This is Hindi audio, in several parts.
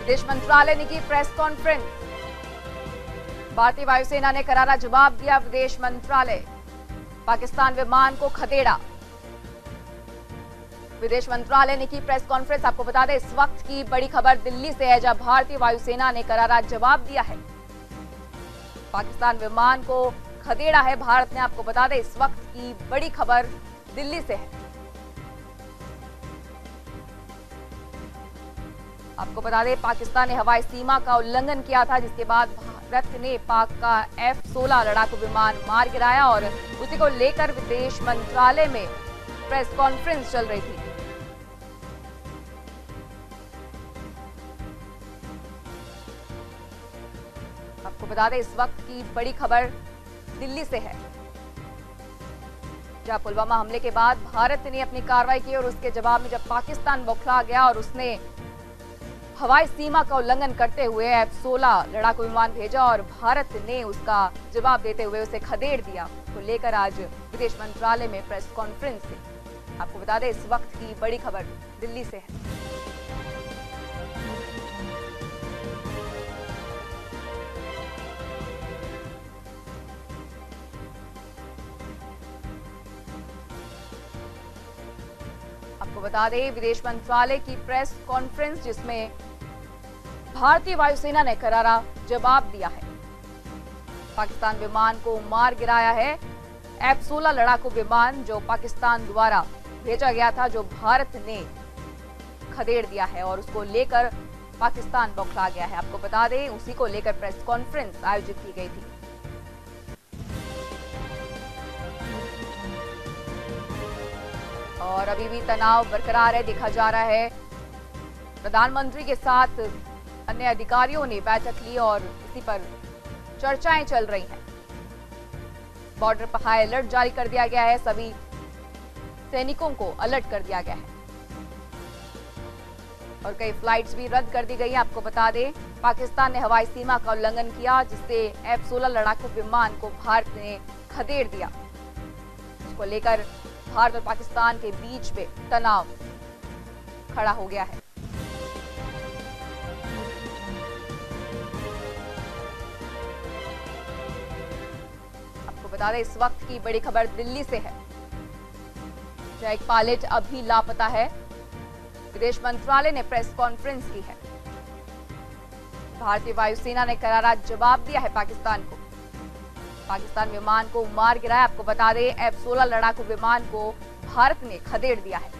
विदेश मंत्रालय ने की प्रेस कॉन्फ्रेंस। भारतीय वायुसेना ने करारा जवाब दिया। विदेश मंत्रालय पाकिस्तान विमान को खदेड़ा। विदेश मंत्रालय ने की प्रेस कॉन्फ्रेंस। आपको बता दें इस वक्त की बड़ी खबर दिल्ली से है, जहां भारतीय वायुसेना ने करारा जवाब दिया है। पाकिस्तान विमान को खदेड़ा है भारत ने। आपको बता दें इस वक्त की बड़ी खबर दिल्ली से है। आपको बता दें पाकिस्तान ने हवाई सीमा का उल्लंघन किया था, जिसके बाद भारत ने पाक का F-16 लड़ाकू विमान मार गिराया और उसी को लेकर विदेश मंत्रालय में प्रेस कॉन्फ्रेंस चल रही थी। आपको बता दें इस वक्त की बड़ी खबर दिल्ली से है, जहां पुलवामा हमले के बाद भारत ने अपनी कार्रवाई की और उसके जवाब में जब पाकिस्तान बौखला गया और उसने हवाई सीमा का उल्लंघन करते हुए F-16 लड़ाकू विमान भेजा और भारत ने उसका जवाब देते हुए उसे खदेड़ दिया, तो लेकर आज विदेश मंत्रालय में प्रेस कॉन्फ्रेंस थी। आपको बता दें इस वक्त की बड़ी खबर दिल्ली से है। आपको बता दें विदेश मंत्रालय की प्रेस कॉन्फ्रेंस, जिसमें भारतीय वायुसेना ने करारा जवाब दिया है। पाकिस्तान विमान को मार गिराया है। F-16 लड़ाकू विमान जो पाकिस्तान द्वारा भेजा गया था, जो भारत ने खदेड़ दिया है और उसको लेकर पाकिस्तान बौखला गया है। आपको बता दें उसी को लेकर प्रेस कॉन्फ्रेंस आयोजित की गई थी। और अभी भी तनाव बरकरार है, देखा जा रहा है। प्रधानमंत्री के साथ अन्य अधिकारियों ने बैठक ली और इसी पर चर्चाएं चल रही हैं। बॉर्डर पर हाई अलर्ट जारी कर दिया गया है। सभी सैनिकों को अलर्ट कर दिया गया है और कई फ्लाइट्स भी रद्द कर दी गई हैं। आपको बता दें पाकिस्तान ने हवाई सीमा का उल्लंघन किया, जिससे F-16 लड़ाकू विमान को भारत ने खदेड़ दिया। इसको लेकर भारत और पाकिस्तान के बीच में तनाव खड़ा हो गया है। आपको बता दें इस वक्त की बड़ी खबर दिल्ली से है, जहां एक पायलट अभी लापता है। विदेश मंत्रालय ने प्रेस कॉन्फ्रेंस की है। भारतीय वायुसेना ने करारा जवाब दिया है पाकिस्तान को। पाकिस्तान विमान को मार गिराया। आपको बता दें F-16 लड़ाकू विमान को भारत ने खदेड़ दिया है।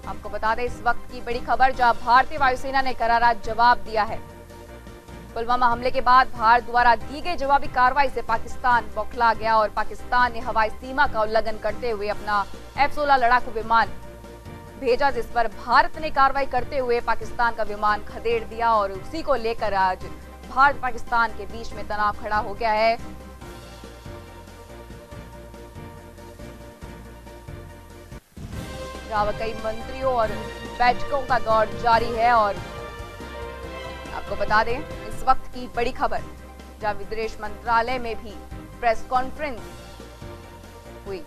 आपको बता दें इस वक्त की बड़ी खबर, जहां भारतीय वायुसेना ने करारा जवाब दिया है। पुलवामा हमले के बाद भारत द्वारा दी गई जवाबी कार्रवाई से पाकिस्तान बौखला गया और पाकिस्तान ने हवाई सीमा का उल्लंघन करते हुए अपना F-16 लड़ाकू विमान भेजा, जिस पर भारत ने कार्रवाई करते हुए पाकिस्तान का विमान खदेड़ दिया और उसी को लेकर आज भारत पाकिस्तान के बीच में तनाव खड़ा हो गया है। जहां कई मंत्रियों और बैठकों का दौर जारी है और आपको बता दें इस वक्त की बड़ी खबर, जहां विदेश मंत्रालय में भी प्रेस कॉन्फ्रेंस हुई।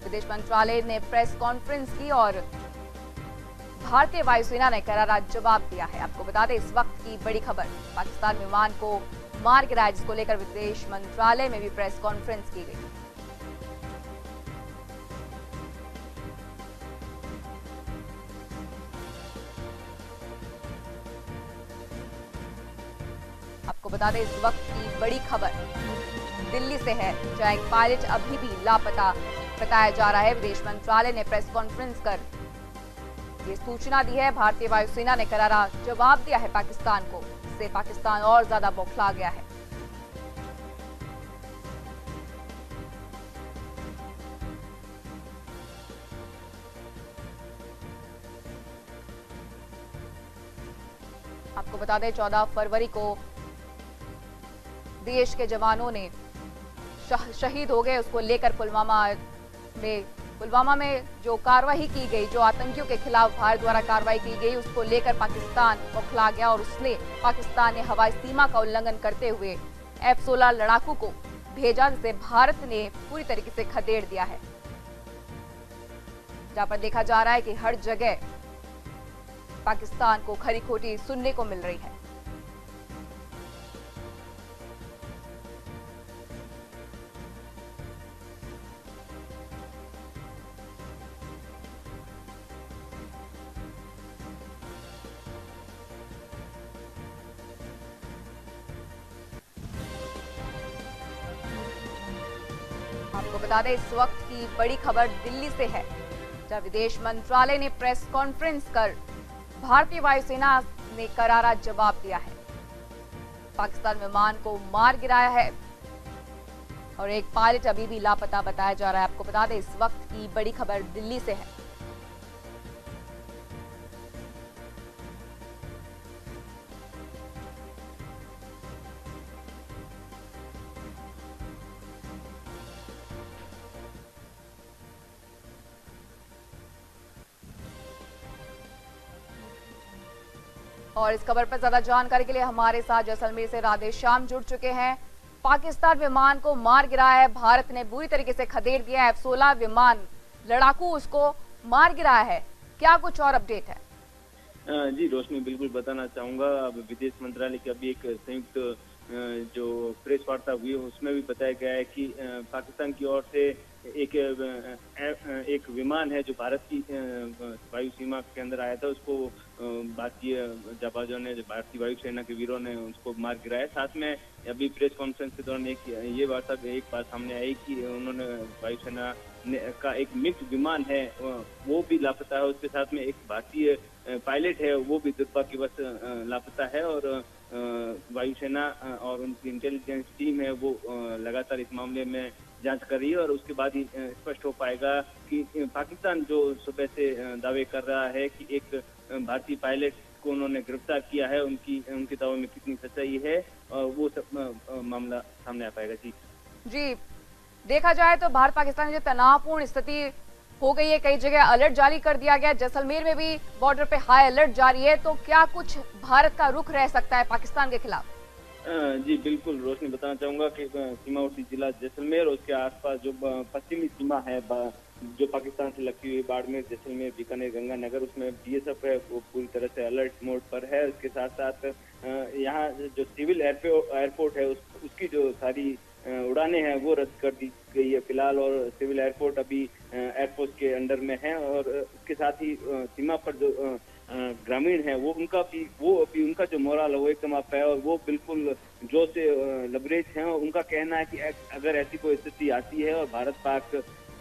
विदेश मंत्रालय ने प्रेस कॉन्फ्रेंस की और भारतीय वायुसेना ने करारा जवाब दिया है। आपको बता दें इस वक्त की बड़ी खबर, पाकिस्तान विमान को मार गिराया, जिसको लेकर विदेश मंत्रालय में भी प्रेस कॉन्फ्रेंस की गई। आपको बता दें इस वक्त की बड़ी खबर दिल्ली से है, जहां एक पायलट अभी भी लापता बताया जा रहा है। विदेश मंत्रालय ने प्रेस कॉन्फ्रेंस कर ये सूचना दी है। भारतीय वायुसेना ने करारा जवाब दिया है पाकिस्तान को, इससे पाकिस्तान और ज्यादा बौखला गया है। आपको बता दें 14 फरवरी को देश के जवानों ने शहीद हो गए, उसको लेकर पुलवामा में पुलवामा में जो कार्रवाई की गई, जो आतंकियों के खिलाफ भारत द्वारा कार्रवाई की गई, उसको लेकर पाकिस्तान बौखला गया और उसने पाकिस्तान ने हवाई सीमा का उल्लंघन करते हुए F-16 लड़ाकू को भेजा, जिसे भारत ने पूरी तरीके से खदेड़ दिया है। जहां पर देखा जा रहा है कि हर जगह पाकिस्तान को खरी खोटी सुनने को मिल रही है। आपको बता दें, इस वक्त की बड़ी खबर दिल्ली से है, जहां विदेश मंत्रालय ने प्रेस कॉन्फ्रेंस कर भारतीय वायुसेना ने करारा जवाब दिया है। पाकिस्तान विमान को मार गिराया है और एक पायलट अभी भी लापता बताया जा रहा है। आपको बता दें, इस वक्त की बड़ी खबर दिल्ली से है। और इस खबर पर ज्यादा जानकारी के लिए हमारे साथ जैसलमेर से राधेश्याम जुड़ चुके हैं। पाकिस्तान विमान को मार गिराया है, भारत ने बुरी तरीके से खदेड़ दिया है। F-16 विमान लड़ाकू उसको मार गिराया है, क्या कुछ और अपडेट है? जी रोशनी, बिल्कुल बताना चाहूंगा। अब विदेश मंत्रालय की अभी एक संयुक्त जो प्रेस वार्ता हुई है उसमें भी बताया गया है कि पाकिस्तान की ओर से एक विमान है जो भारत की वायु सीमा के अंदर आया था, उसको भारतीय जाबाजों ने, भारतीय वायुसेना के वीरों ने उसको मार गिराया। साथ में अभी प्रेस कॉन्फ्रेंस के दौरान एक बात सामने आई कि उन्होंने वायुसेना का एक मिक्स विमान है वो भी लापता है, उसके साथ में एक भारतीय पायलट है वो भी दुर्भाग्यवश लापता है। और वायुसेना और उनकी इंटेलिजेंस टीम है वो लगातार इस मामले में जांच कर रही है और उसके बाद ही स्पष्ट हो पाएगा कि पाकिस्तान जो सुबह से दावे कर रहा है कि एक भारतीय पायलट को उन्होंने गिरफ्तार किया है, उनके दावे में कितनी सच्चाई है और वो सब मामला सामने आ पाएगा। जी, देखा जाए तो भारत पाकिस्तान में तनावपूर्ण स्थिति हो गई है, कई जगह अलर्ट जारी कर दिया गया। जैसलमेर में भी बॉर्डर पे हाई अलर्ट जारी है, तो क्या कुछ भारत का रुख रह सकता है पाकिस्तान के खिलाफ? जी बिल्कुल रोशनी, बताना चाहूंगा कि सीमावर्ती जिला जैसलमेर और उसके आसपास जो पश्चिमी सीमा है जो पाकिस्तान से लगती हुई बाड़मेर, जैसलमेर, बीकानेर, गंगानगर, उसमें BSF है वो पूरी तरह से अलर्ट मोड पर है। उसके साथ साथ यहाँ जो सिविल एयरपोर्ट है उसकी जो सारी उड़ानें हैं वो रद्द कर दी गई है फिलहाल, और सिविल एयरपोर्ट अभी एयरफोर्स के अंडर में है। और उसके साथ ही सीमा पर जो ग्रामीण है वो अभी उनका जो मोरल है वो एकदम अप है और वो बिल्कुल जोश से लबरेज हैं। और उनका कहना है कि अगर ऐसी कोई स्थिति आती है और भारत पाक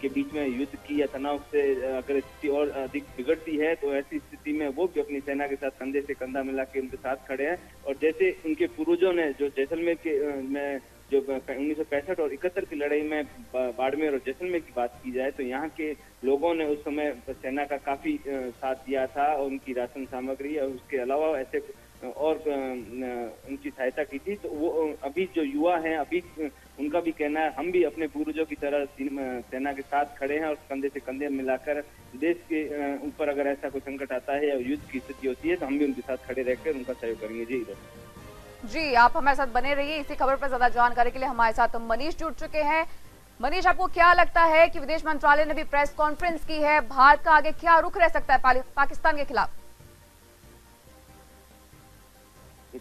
के बीच में युद्ध की या तनाव से अगर स्थिति और अधिक बिगड़ती है तो ऐसी स्थिति में वो भी अपनी सेना के साथ कंधे से कंधा मिला के उनके साथ खड़े हैं। और जैसे उनके पूर्वजों ने जो जैसलमेर के में जो 1965 और 71 की लड़ाई में बाड़मेर और जैसलमेर की बात की जाए तो यहाँ के लोगों ने उस समय सेना का काफी साथ दिया था और उनकी राशन सामग्री और उसके अलावा ऐसे और उनकी सहायता की थी। तो वो अभी जो युवा हैं अभी उनका भी कहना है हम भी अपने पूर्वजों की तरह सेना के साथ खड़े हैं और कंधे से कंधे मिलाकर देश के ऊपर अगर ऐसा कोई संकट आता है या युद्ध की स्थिति होती है तो हम भी उनके साथ खड़े रहकर उनका सहयोग करेंगे। जी, आप हमारे साथ बने रहिए। इसी खबर पर ज्यादा जानकारी के लिए हमारे साथ मनीष जुड़ चुके हैं। मनीष, आपको क्या लगता है कि विदेश मंत्रालय ने भी प्रेस कॉन्फ्रेंस की है, भारत का आगे क्या रुख रह सकता है पाकिस्तान के खिलाफ?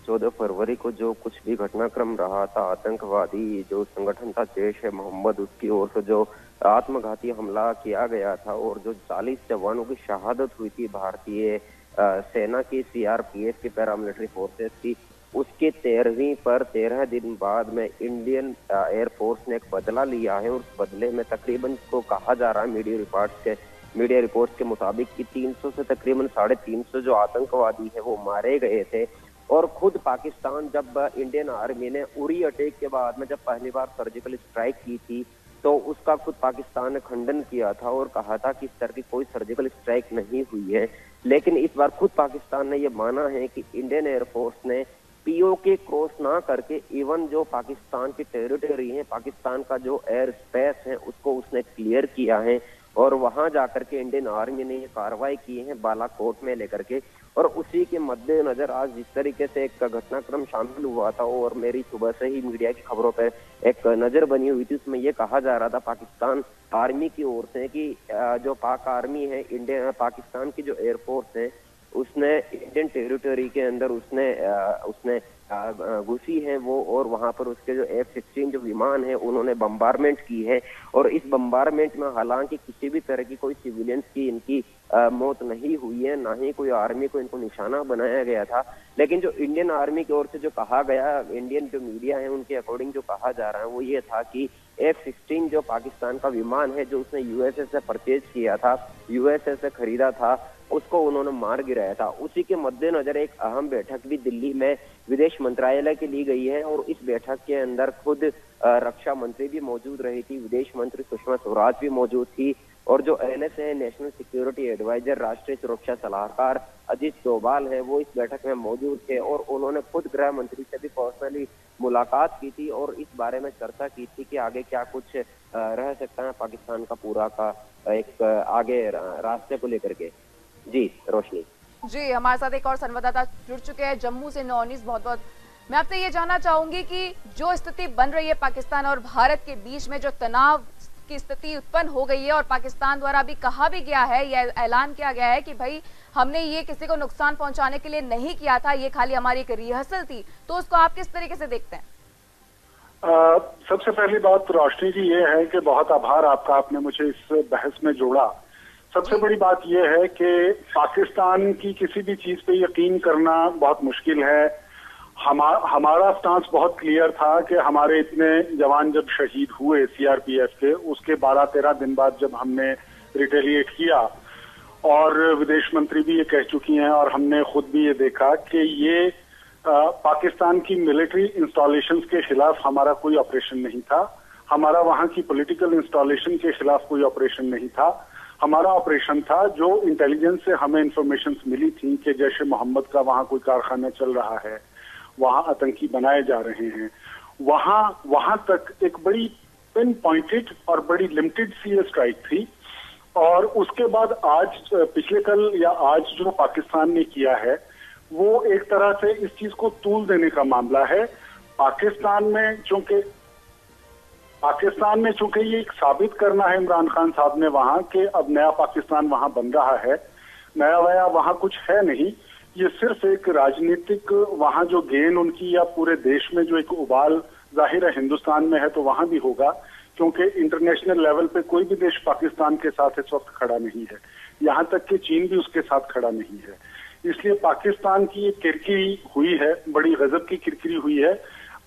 14 फरवरी को जो कुछ भी घटनाक्रम रहा था, आतंकवादी जो संगठन था जैश ए मोहम्मद, उसकी ओर से जो आत्मघाती हमला किया गया था और जो 40 जवानों की शहादत हुई थी भारतीय सेना की, CRPF की, पैरामिलिट्री फोर्सेस की, उसके 13 दिन बाद में इंडियन एयरफोर्स ने एक बदला लिया है। और उस बदले में तकरीबन को कहा जा रहा है मीडिया रिपोर्ट्स के मुताबिक कि 300 से तकरीबन 350 जो आतंकवादी है वो मारे गए थे। और खुद पाकिस्तान जब इंडियन आर्मी ने उरी अटैक के बाद में जब पहली बार सर्जिकल स्ट्राइक की थी तो उसका खुद पाकिस्तान ने खंडन किया था और कहा था कि इस तरह की कोई सर्जिकल स्ट्राइक नहीं हुई है। लेकिन इस बार खुद पाकिस्तान ने ये माना है कि इंडियन एयरफोर्स ने POK क्रॉस ना करके इवन जो पाकिस्तान की टेरिटरी है, पाकिस्तान का जो एयर स्पेस है उसको उसने क्लियर किया है। और वहां जाकर के इंडियन आर्मी ने ये कार्रवाई की है बालाकोट में लेकर के। और उसी के मद्देनजर आज जिस तरीके से एक घटनाक्रम शामिल हुआ था और मेरी सुबह से ही मीडिया की खबरों पर एक नजर बनी हुई थी, उसमें ये कहा जा रहा था पाकिस्तान आर्मी की ओर से कि जो पाक आर्मी है, इंडियन पाकिस्तान की जो एयरफोर्स है, उसने इंडियन टेरिटरी के अंदर उसने घुसी है वो, और वहां पर उसके जो F-16 जो विमान है उन्होंने बम्बारमेंट की है। और इस बम्बारमेंट में हालांकि किसी भी तरह की कोई सिविलियंस की इनकी मौत नहीं हुई है, ना ही कोई आर्मी को इनको निशाना बनाया गया था। लेकिन जो इंडियन आर्मी की ओर से जो कहा गया, इंडियन जो मीडिया है उनके अकॉर्डिंग जो कहा जा रहा है वो ये था कि F-16 जो पाकिस्तान का विमान है जो उसने यूएसए से परचेज किया था, यूएसए से खरीदा था, उसको उन्होंने मार गिराया था। उसी के मद्देनजर एक अहम बैठक भी दिल्ली में विदेश मंत्रालय की ली गई है और इस बैठक के अंदर खुद रक्षा मंत्री भी मौजूद रही थी, विदेश मंत्री सुषमा स्वराज भी मौजूद थी, और जो NSA नेशनल सिक्योरिटी एडवाइजर राष्ट्रीय सुरक्षा सलाहकार अजीत डोभाल है वो इस बैठक में मौजूद थे। और उन्होंने खुद गृह मंत्री से भी पर्सनली मुलाकात की थी और इस बारे में चर्चा की थी कि आगे क्या कुछ रह सकता है पाकिस्तान का पूरा का एक आगे रास्ते को लेकर के। जी रोशनी जी, हमारे साथ एक और संवाददाता जुड़ चुके हैं जम्मू से, नौनीस। बहुत बहुत मैं आपसे ये जानना चाहूंगी कि जो स्थिति बन रही है पाकिस्तान और भारत के बीच में, जो तनाव की स्थिति उत्पन्न हो गई है और पाकिस्तान द्वारा अभी कहा भी गया है, यह ऐलान किया गया है कि भाई हमने ये किसी को नुकसान पहुंचाने के लिए नहीं किया था, ये खाली हमारी एक रिहर्सल थी, तो उसको आप किस तरीके से देखते हैं? सबसे पहली बात रोशनी जी ये है कि बहुत आभार आपका, आपने मुझे इस बहस में जोड़ा। सबसे बड़ी बात यह है कि पाकिस्तान की किसी भी चीज पे यकीन करना बहुत मुश्किल है। हमारा स्टांस बहुत क्लियर था कि हमारे इतने जवान जब शहीद हुए सीआरपीएफ के, उसके 12-13 दिन बाद जब हमने रिटेलिएट किया, और विदेश मंत्री भी ये कह चुकी हैं और हमने खुद भी ये देखा कि ये पाकिस्तान की मिलिट्री इंस्टॉलेशंस के खिलाफ हमारा कोई ऑपरेशन नहीं था, हमारा वहां की पॉलिटिकल इंस्टॉलेशन के खिलाफ कोई ऑपरेशन नहीं था। हमारा ऑपरेशन था जो इंटेलिजेंस से हमें इंफॉर्मेशन मिली थी कि जैश ए मोहम्मद का वहां कोई कारखाना चल रहा है, वहां आतंकी बनाए जा रहे हैं, वहां तक एक बड़ी पिन पॉइंटेड और बड़ी लिमिटेड सी स्ट्राइक थी। और उसके बाद आज पिछले कल या आज जो पाकिस्तान ने किया है वो एक तरह से इस चीज को तूल देने का मामला है। पाकिस्तान में चूंकि ये साबित करना है इमरान खान साहब ने वहां कि अब नया पाकिस्तान वहां बन रहा है, नया वया वहां कुछ है नहीं, ये सिर्फ एक राजनीतिक वहां जो गेन उनकी या पूरे देश में जो एक उबाल जाहिर है हिंदुस्तान में है तो वहां भी होगा, क्योंकि इंटरनेशनल लेवल पे कोई भी देश पाकिस्तान के साथ इस वक्त खड़ा नहीं है, यहां तक कि चीन भी उसके साथ खड़ा नहीं है। इसलिए पाकिस्तान की एक किरकिरी हुई है, बड़ी गजब की किरकिरी हुई है।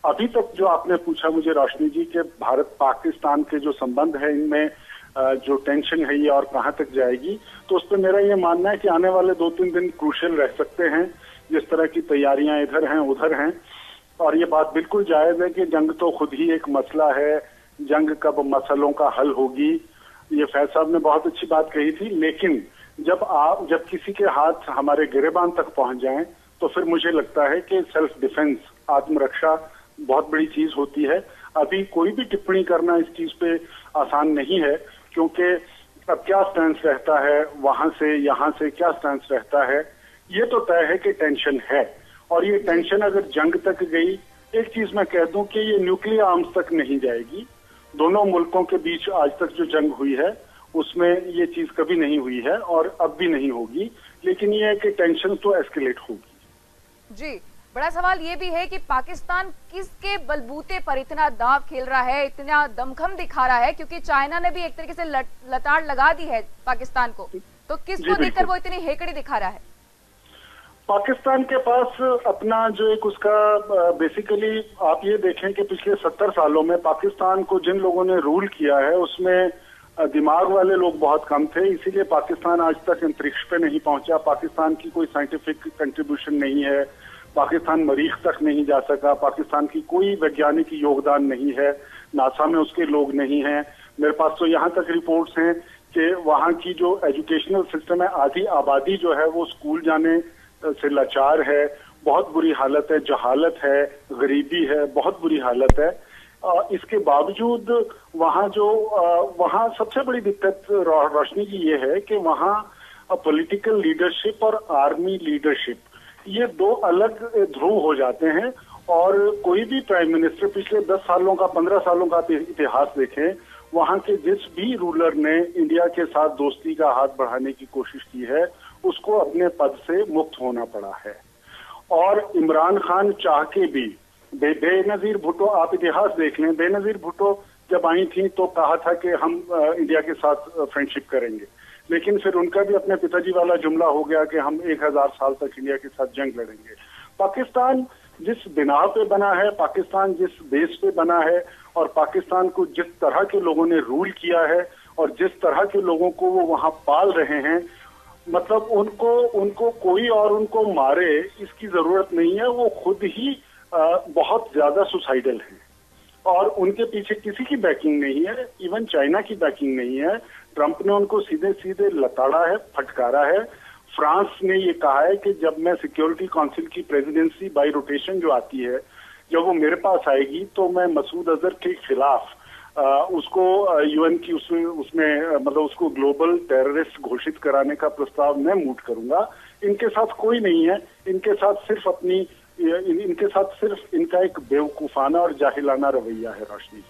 अभी तक जो आपने पूछा मुझे रोशनी जी के भारत पाकिस्तान के जो संबंध है इनमें जो टेंशन है ये और कहां तक जाएगी, तो उस पर मेरा ये मानना है कि आने वाले 2-3 दिन क्रूशियल रह सकते हैं। जिस तरह की तैयारियां इधर हैं उधर हैं, और ये बात बिल्कुल जायज है कि जंग तो खुद ही एक मसला है, जंग कब मसलों का हल होगी, ये फैज साहब ने बहुत अच्छी बात कही थी। लेकिन जब किसी के हाथ हमारे गिरेबान तक पहुंच जाएं तो फिर मुझे लगता है कि सेल्फ डिफेंस, आत्मरक्षा बहुत बड़ी चीज होती है। अभी कोई भी टिप्पणी करना इस चीज पे आसान नहीं है, क्योंकि अब क्या स्टैंस रहता है वहां से यहां से क्या स्टैंस रहता है, ये तो तय है कि टेंशन है। और ये टेंशन अगर जंग तक गई, एक चीज मैं कह दूं कि ये न्यूक्लियर आर्म्स तक नहीं जाएगी। दोनों मुल्कों के बीच आज तक जो जंग हुई है उसमें ये चीज कभी नहीं हुई है और अब भी नहीं होगी, लेकिन ये है कि टेंशन तो एस्केलेट होगी। जी, बड़ा सवाल ये भी है कि पाकिस्तान किसके बलबूते पर इतना दाव खेल रहा है, इतना दमखम दिखा रहा है, क्योंकि चाइना ने भी एक तरीके से लताड़ लगा दी है पाकिस्तान को, तो किसको देखकर वो इतनी हेकड़ी दिखा रहा है? पाकिस्तान के पास अपना जो एक उसका बेसिकली आप ये देखें कि पिछले 70 सालों में पाकिस्तान को जिन लोगों ने रूल किया है उसमें दिमाग वाले लोग बहुत कम थे, इसीलिए पाकिस्तान आज तक अंतरिक्ष पे नहीं पहुंचा। पाकिस्तान की कोई साइंटिफिक कंट्रीब्यूशन नहीं है, पाकिस्तान मरीख तक नहीं जा सका, पाकिस्तान की कोई वैज्ञानिक योगदान नहीं है, नासा में उसके लोग नहीं हैं। मेरे पास तो यहाँ तक रिपोर्ट्स हैं कि वहाँ की जो एजुकेशनल सिस्टम है, आधी आबादी जो है वो स्कूल जाने से लाचार है, बहुत बुरी हालत है, जहालत है, गरीबी है, बहुत बुरी हालत है। इसके बावजूद वहाँ सबसे बड़ी दिक्कत रोशनी जी ये है कि वहाँ पॉलिटिकल लीडरशिप और आर्मी लीडरशिप ये दो अलग ध्रुव हो जाते हैं। और कोई भी प्राइम मिनिस्टर पिछले 10 सालों का 15 सालों का इतिहास देखें, वहां के जिस भी रूलर ने इंडिया के साथ दोस्ती का हाथ बढ़ाने की कोशिश की है उसको अपने पद से मुक्त होना पड़ा है। और इमरान खान चाह के भी बेनजीर भुट्टो, आप इतिहास देख लें, बेनजीर भुट्टो जब आई थी तो कहा था कि हम इंडिया के साथ फ्रेंडशिप करेंगे, लेकिन फिर उनका भी अपने पिताजी वाला जुमला हो गया कि हम 1000 साल तक इंडिया के साथ जंग लड़ेंगे। पाकिस्तान जिस बिना पे बना है, पाकिस्तान जिस बेस पे बना है, और पाकिस्तान को जिस तरह के लोगों ने रूल किया है और जिस तरह के लोगों को वो वहां पाल रहे हैं, मतलब उनको कोई और उनको मारे इसकी जरूरत नहीं है। वो खुद ही बहुत ज्यादा सुसाइडल हैं और उनके पीछे किसी की बैकिंग नहीं है, इवन चाइना की बैकिंग नहीं है। ट्रंप ने उनको सीधे सीधे लताड़ा है, फटकारा है। फ्रांस ने ये कहा है कि जब मैं सिक्योरिटी काउंसिल की प्रेसिडेंसी बाय रोटेशन जो आती है, जब वो मेरे पास आएगी तो मैं मसूद अजहर के खिलाफ उसको यूएन की उसमें मतलब उसको ग्लोबल टेररिस्ट घोषित कराने का प्रस्ताव मैं मूव करूंगा। इनके साथ कोई नहीं है, इनके साथ सिर्फ इनका एक बेवकूफाना और जाहिलाना रवैया है। रोशनी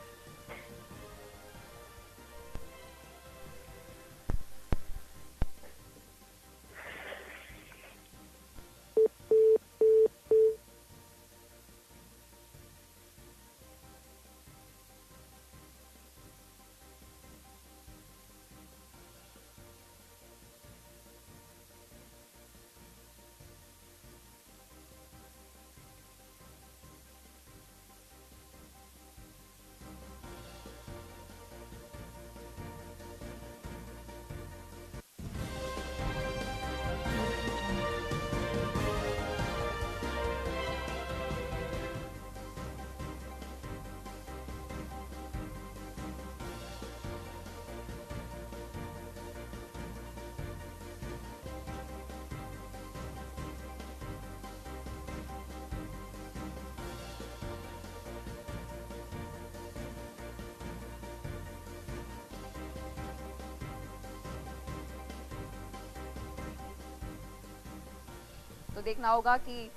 तो देखना होगा कि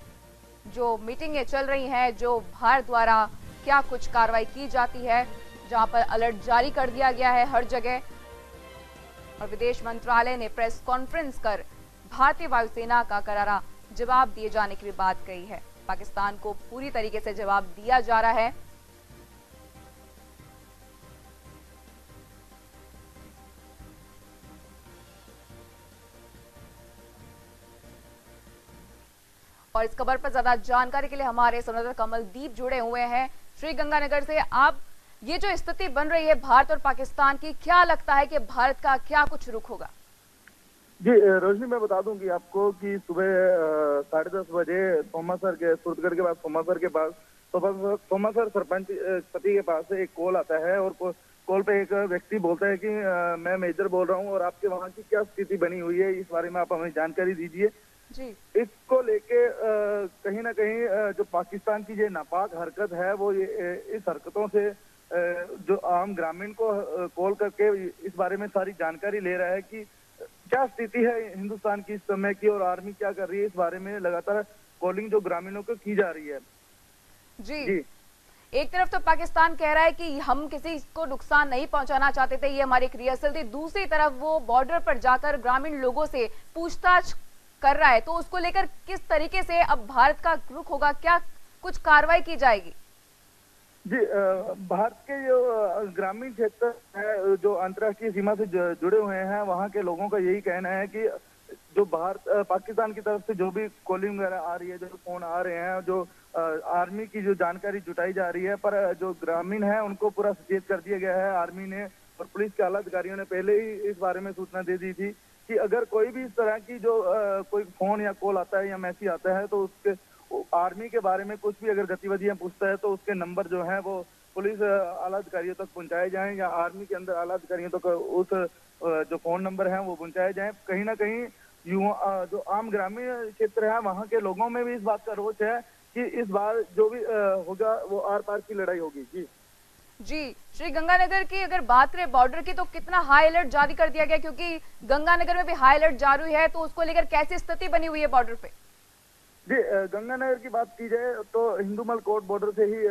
जो मीटिंगें चल रही हैं, जो भारत द्वारा क्या कुछ कार्रवाई की जाती है, जहां पर अलर्ट जारी कर दिया गया है हर जगह। और विदेश मंत्रालय ने प्रेस कॉन्फ्रेंस कर भारतीय वायुसेना का करारा जवाब दिए जाने की भी बात कही है। पाकिस्तान को पूरी तरीके से जवाब दिया जा रहा है। और इस खबर पर ज्यादा जानकारी के लिए हमारे संवाददाता कमलदीप जुड़े हुए हैं श्रीगंगानगर से। आप, ये जो स्थिति बन रही है भारत और पाकिस्तान की, क्या लगता है कि भारत का क्या कुछ रुख होगा? जी रोशनी, मैं बता दूं कि आपको कि सुबह 10:30 बजे सोमासर के सूरतगढ़ के पास सोमासर सरपंच पति के पास से एक कॉल आता है और कॉल पे एक व्यक्ति बोलता है कि मैं मेजर बोल रहा हूँ और आपके वहाँ की क्या स्थिति बनी हुई है, इस बारे में आप हमें जानकारी दीजिए। जी। इसको लेके कहीं ना कहीं जो पाकिस्तान की ये नापाक हरकत है, वो इस हरकतों से जो आम ग्रामीण को कॉल करके इस बारे में सारी जानकारी ले रहा है कि क्या स्थिति है हिंदुस्तान की इस समय की और आर्मी क्या कर रही है, इस बारे में लगातार कॉलिंग जो ग्रामीणों को की जा रही है। जी। एक तरफ तो पाकिस्तान कह रहा है कि हम किसी को नुकसान नहीं पहुंचाना चाहते थे, ये हमारी एक रिहर्सल थी। दूसरी तरफ वो बॉर्डर पर जाकर ग्रामीण लोगों से पूछताछ कर रहा है, तो उसको लेकर किस तरीके से अब भारत का रुख होगा, क्या कुछ कार्रवाई की जाएगी? जी, भारत के जो ग्रामीण क्षेत्र है जो अंतर्राष्ट्रीय सीमा से जुड़े हुए हैं, वहाँ के लोगों का यही कहना है कि जो पाकिस्तान की तरफ से जो भी कॉलिंग वगैरह आ रही है, जो फोन आ रहे हैं, जो आर्मी की जो जानकारी जुटाई जा रही है, पर जो ग्रामीण है उनको पूरा सचेत कर दिया गया है। आर्मी ने और पुलिस के आला अधिकारियों ने पहले ही इस बारे में सूचना दे दी थी कि अगर कोई भी इस तरह की जो कोई फोन या कॉल आता है या मैसेज आता है, तो उसके आर्मी के बारे में कुछ भी अगर गतिविधियां पूछता है तो उसके नंबर जो है वो पुलिस आला अधिकारियों तक पहुंचाए जाएं या आर्मी के अंदर आला अधिकारियों तक उस जो फोन नंबर है वो पहुंचाए जाएं। कहीं ना कहीं जो आम ग्रामीण क्षेत्र है वहाँ के लोगों में भी इस बात का रोष है कि इस बार जो भी होगा वो आर पार की लड़ाई होगी। जी जी, श्री गंगानगर की अगर बात करें बॉर्डर की, तो कितना हाई अलर्ट जारी कर दिया गया, क्योंकि गंगानगर में भी हाई अलर्ट जारी है, तो उसको लेकर कैसी स्थिति बनी हुई है बॉर्डर पे? जी, गंगानगर की बात की जाए तो हिंदूमल कोट बॉर्डर से ही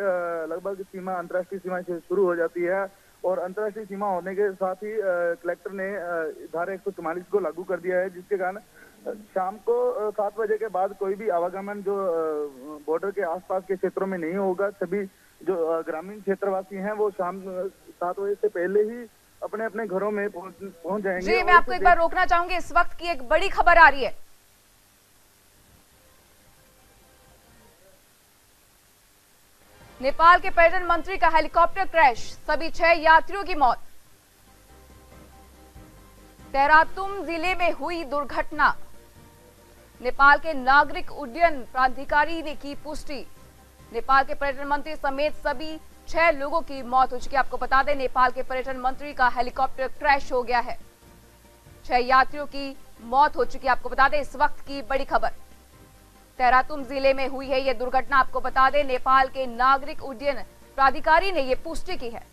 लगभग सीमा, अंतर्राष्ट्रीय सीमा से शुरू हो जाती है और अंतर्राष्ट्रीय सीमा होने के साथ ही कलेक्टर ने धारा 144 को लागू कर दिया है, जिसके कारण शाम को 7 बजे के बाद कोई भी आवागमन जो बॉर्डर के आसपास के क्षेत्रों में नहीं होगा। सभी जो ग्रामीण क्षेत्रवासी हैं वो शाम 7 बजे से पहले ही अपने अपने घरों में पहुंच जाएंगे। जी, मैं आपको एक बार रोकना चाहूंगी, इस वक्त की एक बड़ी खबर आ रही है। नेपाल के पर्यटन मंत्री का हेलीकॉप्टर क्रैश, सभी 6 यात्रियों की मौत। देहरादून जिले में हुई दुर्घटना, नेपाल के नागरिक उड्डयन प्राधिकारी ने की पुष्टि। नेपाल के पर्यटन मंत्री समेत सभी 6 लोगों की मौत हो चुकी है। आपको बता दें, नेपाल के पर्यटन मंत्री का हेलीकॉप्टर क्रैश हो गया है, 6 यात्रियों की मौत हो चुकी है। आपको बता दें, इस वक्त की बड़ी खबर देहरादून जिले में हुई है यह दुर्घटना। आपको बता दें, नेपाल के नागरिक उड्डयन प्राधिकारी ने यह पुष्टि की है।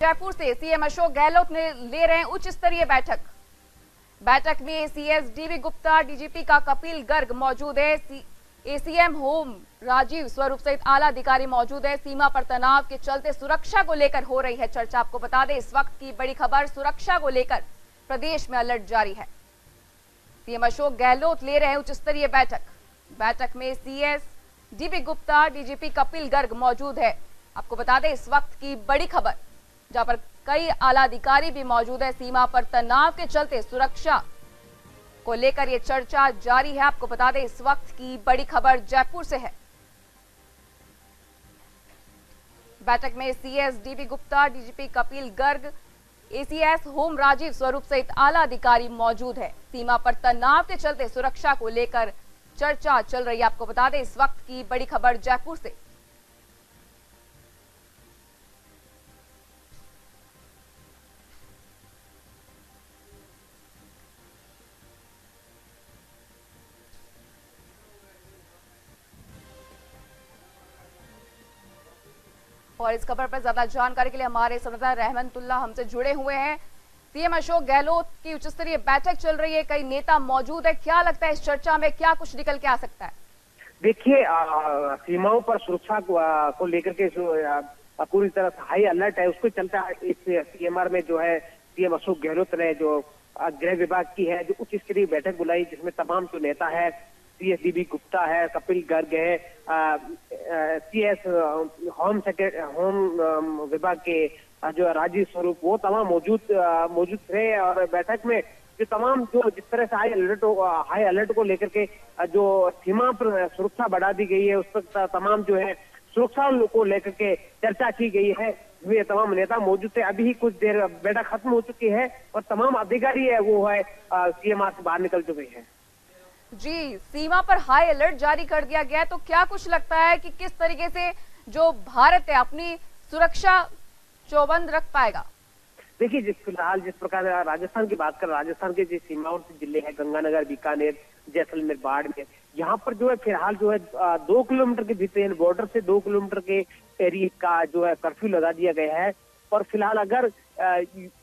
जयपुर से सीएम अशोक गहलोत ने ले रहे हैं उच्च स्तरीय बैठक। बैठक में सीएस डीबी गुप्ता, डीजीपी का कपिल गर्ग मौजूद है, एसीएम होम राजीव स्वरूप सहित आला अधिकारी मौजूद है। सीमा पर तनाव के चलते सुरक्षा को लेकर हो रही है चर्चा। आपको बता दें, इस वक्त की बड़ी खबर, सुरक्षा को लेकर प्रदेश में अलर्ट जारी है। सीएम अशोक गहलोत ले रहे हैं उच्च स्तरीय बैठक। बैठक में CS DB Gupta, DGP Kapil Garg मौजूद है। आपको बता दें, इस वक्त की बड़ी खबर, जहां पर कई आला अधिकारी भी मौजूद है। सीमा पर तनाव के चलते सुरक्षा को लेकर यह चर्चा जारी है। आपको बता दें, इस वक्त की बड़ी खबर जयपुर से है। बैठक में CS DB Gupta, DGP Kapil Garg, ACS home Rajiv Swaroop सहित आला अधिकारी मौजूद है। सीमा पर तनाव के चलते सुरक्षा को लेकर चर्चा चल रही है। आपको बता दें, इस वक्त की बड़ी खबर जयपुर से। और इस खबर पर ज्यादा जानकारी के लिए हमारे संवाददाता रहमतुल्ला हमसे जुड़े हुए हैं। सीएम अशोक गहलोत की उच्च स्तरीय बैठक चल रही है, कई नेता मौजूद है, क्या लगता है इस चर्चा में क्या कुछ निकल के आ सकता है? देखिए, सीमाओं पर सुरक्षा को लेकर के पूरी तरह से हाई अलर्ट है। उसको चलता इस सीएमआर में जो है सीएम अशोक गहलोत ने जो गृह विभाग की है जो उच्च स्तरीय बैठक बुलाई, जिसमें तमाम जो नेता है, सीएस डीबी गुप्ता है, कपिल गर्ग है, सीएस होम विभाग के जो राजीव स्वरूप, वो तमाम मौजूद थे। और बैठक में जो तमाम जो जिस तरह से हाई अलर्ट को लेकर के जो सीमा पर सुरक्षा बढ़ा दी गई है, उस पर तमाम जो है सुरक्षा को लेकर के चर्चा की गई है। ये तमाम नेता मौजूद थे। अभी ही कुछ देर बैठक खत्म हो चुकी है और तमाम अधिकारी है वो है सीएमआर से बाहर निकल चुके हैं। जी, सीमा पर हाई अलर्ट जारी कर दिया गया है, तो क्या कुछ लगता है कि किस तरीके से जो भारत है अपनी सुरक्षा चौबंद रख पाएगा? देखिए, फिलहाल जिस प्रकार राजस्थान की बात कर, राजस्थान के जो सीमावर्ती जिले हैं गंगानगर, बीकानेर, जैसलमेर, बाड़मेर, यहाँ पर जो है फिलहाल जो है 2 किलोमीटर के भीतर बॉर्डर से 2 किलोमीटर के एरिया का जो है कर्फ्यू लगा दिया गया है। और फिलहाल अगर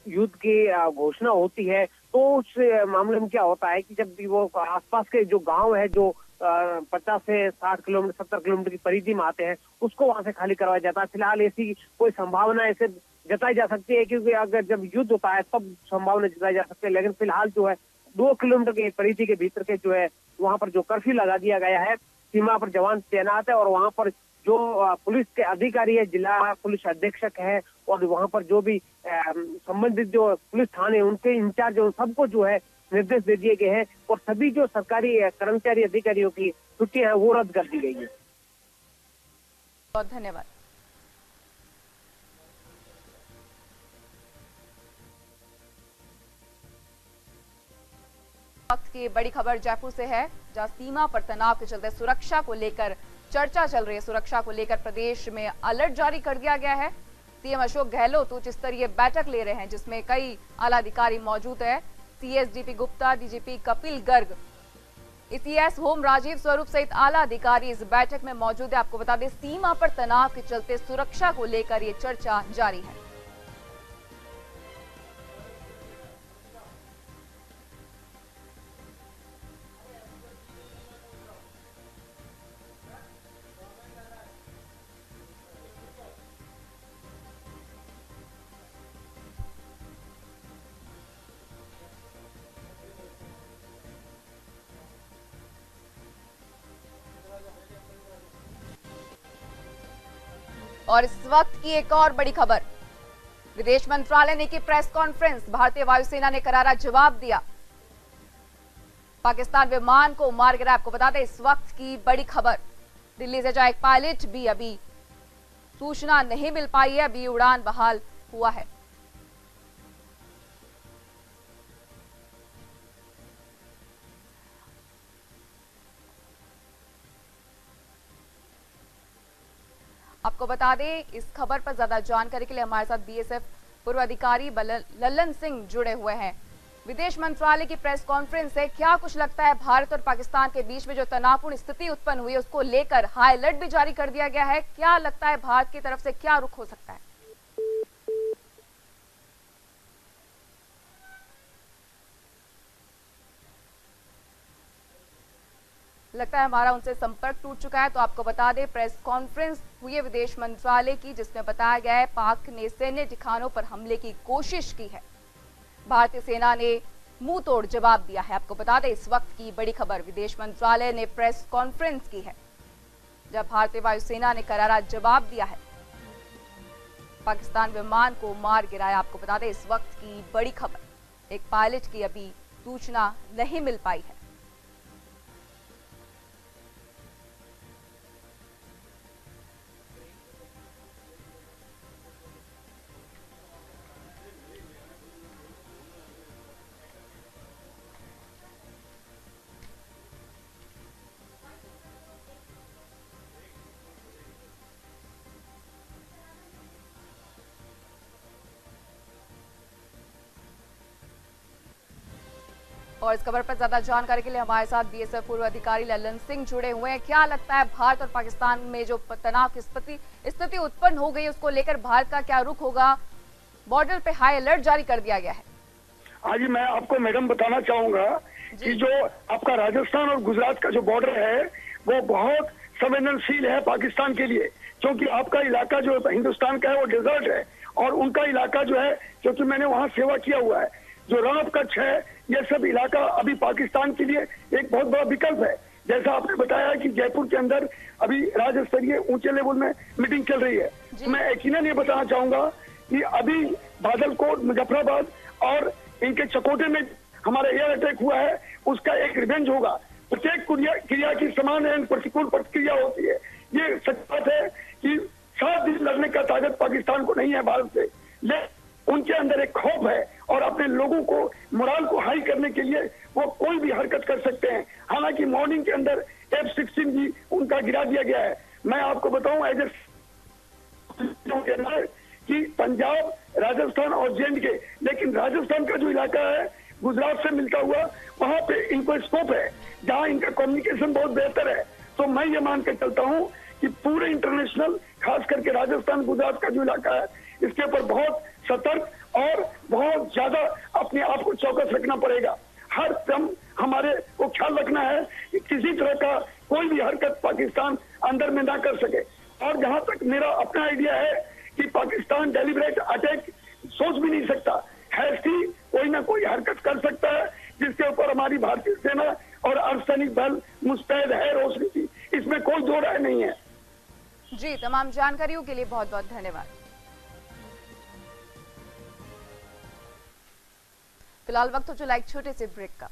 युद्ध की घोषणा होती है तो उस मामले में क्या होता है कि जब भी वो आसपास के जो गांव है जो 50 से 60 किलोमीटर 70 किलोमीटर की परिधि में आते हैं, उसको वहां से खाली करवाया जाता है। फिलहाल ऐसी कोई संभावना ऐसे जताई जा सकती है, क्योंकि अगर जब युद्ध होता है तब संभावना जताई जा सकती है। लेकिन फिलहाल जो है 2 किलोमीटर की परिधि के भीतर के जो है वहां पर जो कर्फ्यू लगा दिया गया है, सीमा पर जवान तैनात है और वहां पर जो पुलिस के अधिकारी है, जिला पुलिस अधीक्षक है और वहां पर जो भी संबंधित जो पुलिस थाने उनके इंचार्ज उन सबको जो है निर्देश दे दिए गए हैं और सभी जो सरकारी कर्मचारी अधिकारियों की छुट्टियां हैं वो रद्द कर दी गई है। बहुत धन्यवाद। वक्त की बड़ी खबर जयपुर से है, जहां सीमा पर तनाव के चलते सुरक्षा को लेकर चर्चा चल रही है। सुरक्षा को लेकर प्रदेश में अलर्ट जारी कर दिया गया है। सीएम अशोक गहलोत उच्च स्तरीय बैठक ले रहे हैं जिसमें कई आला अधिकारी मौजूद है। CS DP Gupta, DGP Kapil Garg, ACS home Rajiv Swaroop सहित आला अधिकारी इस बैठक में मौजूद है। आपको बता दें, सीमा पर तनाव के चलते सुरक्षा को लेकर ये चर्चा जारी है। और इस वक्त की एक और बड़ी खबर, विदेश मंत्रालय ने की प्रेस कॉन्फ्रेंस। भारतीय वायुसेना ने करारा जवाब दिया। पाकिस्तान विमान को मार गिराया। आपको बता दें, इस वक्त की बड़ी खबर, दिल्ली से जाए एक पायलट भी अभी सूचना नहीं मिल पाई है, अभी उड़ान बहाल हुआ है। आपको बता दें, इस खबर पर ज्यादा जानकारी के लिए हमारे साथ बीएसएफ पूर्व अधिकारी लल्लन सिंह जुड़े हुए हैं। विदेश मंत्रालय की प्रेस कॉन्फ्रेंस है, क्या कुछ लगता है भारत और पाकिस्तान के बीच में जो तनावपूर्ण स्थिति उत्पन्न हुई है उसको लेकर हाई अलर्ट भी जारी कर दिया गया है। क्या लगता है भारत की तरफ से क्या रुख हो सकता है? लगता है हमारा उनसे संपर्क टूट चुका है। तो आपको बता दें, प्रेस कॉन्फ्रेंस हुई है विदेश मंत्रालय की जिसमें बताया गया है पाक ने सैन्य ठिकानों पर हमले की कोशिश की है। भारतीय सेना ने मुंह तोड़ जवाब दिया है। आपको बता दें, इस वक्त की बड़ी खबर, विदेश मंत्रालय ने प्रेस कॉन्फ्रेंस की है जब भारतीय वायुसेना ने करारा जवाब दिया है। पाकिस्तान विमान को मार गिराया। आपको बता दें, इस वक्त की बड़ी खबर, एक पायलट की अभी सूचना नहीं मिल पाई है। और इस खबर पर ज्यादा जानकारी के लिए हमारे साथ बीएसएफ पूर्व अधिकारी लल्लन सिंह जुड़े हुए हैं। क्या लगता है भारत और पाकिस्तान में जो तनाव की स्थिति उत्पन्न हो गई उसको लेकर भारत का क्या रुख होगा? बॉर्डर पे हाई अलर्ट जारी कर दिया गया है। हाँ जी, मैं आपको मैडम बताना चाहूंगा कि जो आपका राजस्थान और गुजरात का जो बॉर्डर है वो बहुत संवेदनशील है पाकिस्तान के लिए, क्योंकि आपका इलाका जो हिंदुस्तान का है वो डेजर्ट है और उनका इलाका जो है, क्योंकि मैंने वहाँ सेवा किया हुआ है, जो रण ऑफ कच्छ है, ये सब इलाका अभी पाकिस्तान के लिए एक बहुत बड़ा विकल्प है। जैसा आपने बताया कि जयपुर के अंदर अभी राज्य स्तरीय ऊंचे लेवल में मीटिंग चल रही है, मैं यकीनन ये बताना चाहूंगा कि अभी बादलकोट, मुजफ्फराबाद और इनके चकोटे में हमारा एयर अटैक हुआ है, उसका एक रिवेंज होगा। प्रत्येक क्रिया की समान एवं प्रतिकूल प्रतिक्रिया होती है। ये सच बात है कि 7 दिन लड़ने का ताकत पाकिस्तान को नहीं है भारत से, लेकिन उनके अंदर एक खौफ है और अपने लोगों को मोरल को हाई करने के लिए वो कोई भी हरकत कर सकते हैं। हालांकि मॉर्निंग के अंदर F-16 भी उनका गिरा दिया गया है। मैं आपको बताऊं एज कि पंजाब, राजस्थान और J&K, लेकिन राजस्थान का जो इलाका है गुजरात से मिलता हुआ, वहां पे इनको स्कोप है जहां इनका कम्युनिकेशन बहुत बेहतर है। तो मैं ये मान के चलता हूं कि पूरे इंटरनेशनल, खास करके राजस्थान गुजरात का जो इलाका है, इसके ऊपर बहुत सतर्क और बहुत ज्यादा अपने आप को चौकस रखना पड़ेगा। हर दम हमारे को ख्याल रखना है कि किसी तरह का कोई भी हरकत पाकिस्तान अंदर में ना कर सके। और जहां तक मेरा अपना आइडिया है कि पाकिस्तान डेलिब्रेट अटैक सोच भी नहीं सकता, हैस्टी कोई ना कोई हरकत कर सकता है, जिसके ऊपर हमारी भारतीय सेना और अर्धसैनिक बल मुस्तैद है रोशनी की, इसमें कोई दो राय नहीं है। जी, तमाम जानकारियों के लिए बहुत बहुत धन्यवाद। फिलहाल वक्त हो चला एक छोटे से ब्रेक का।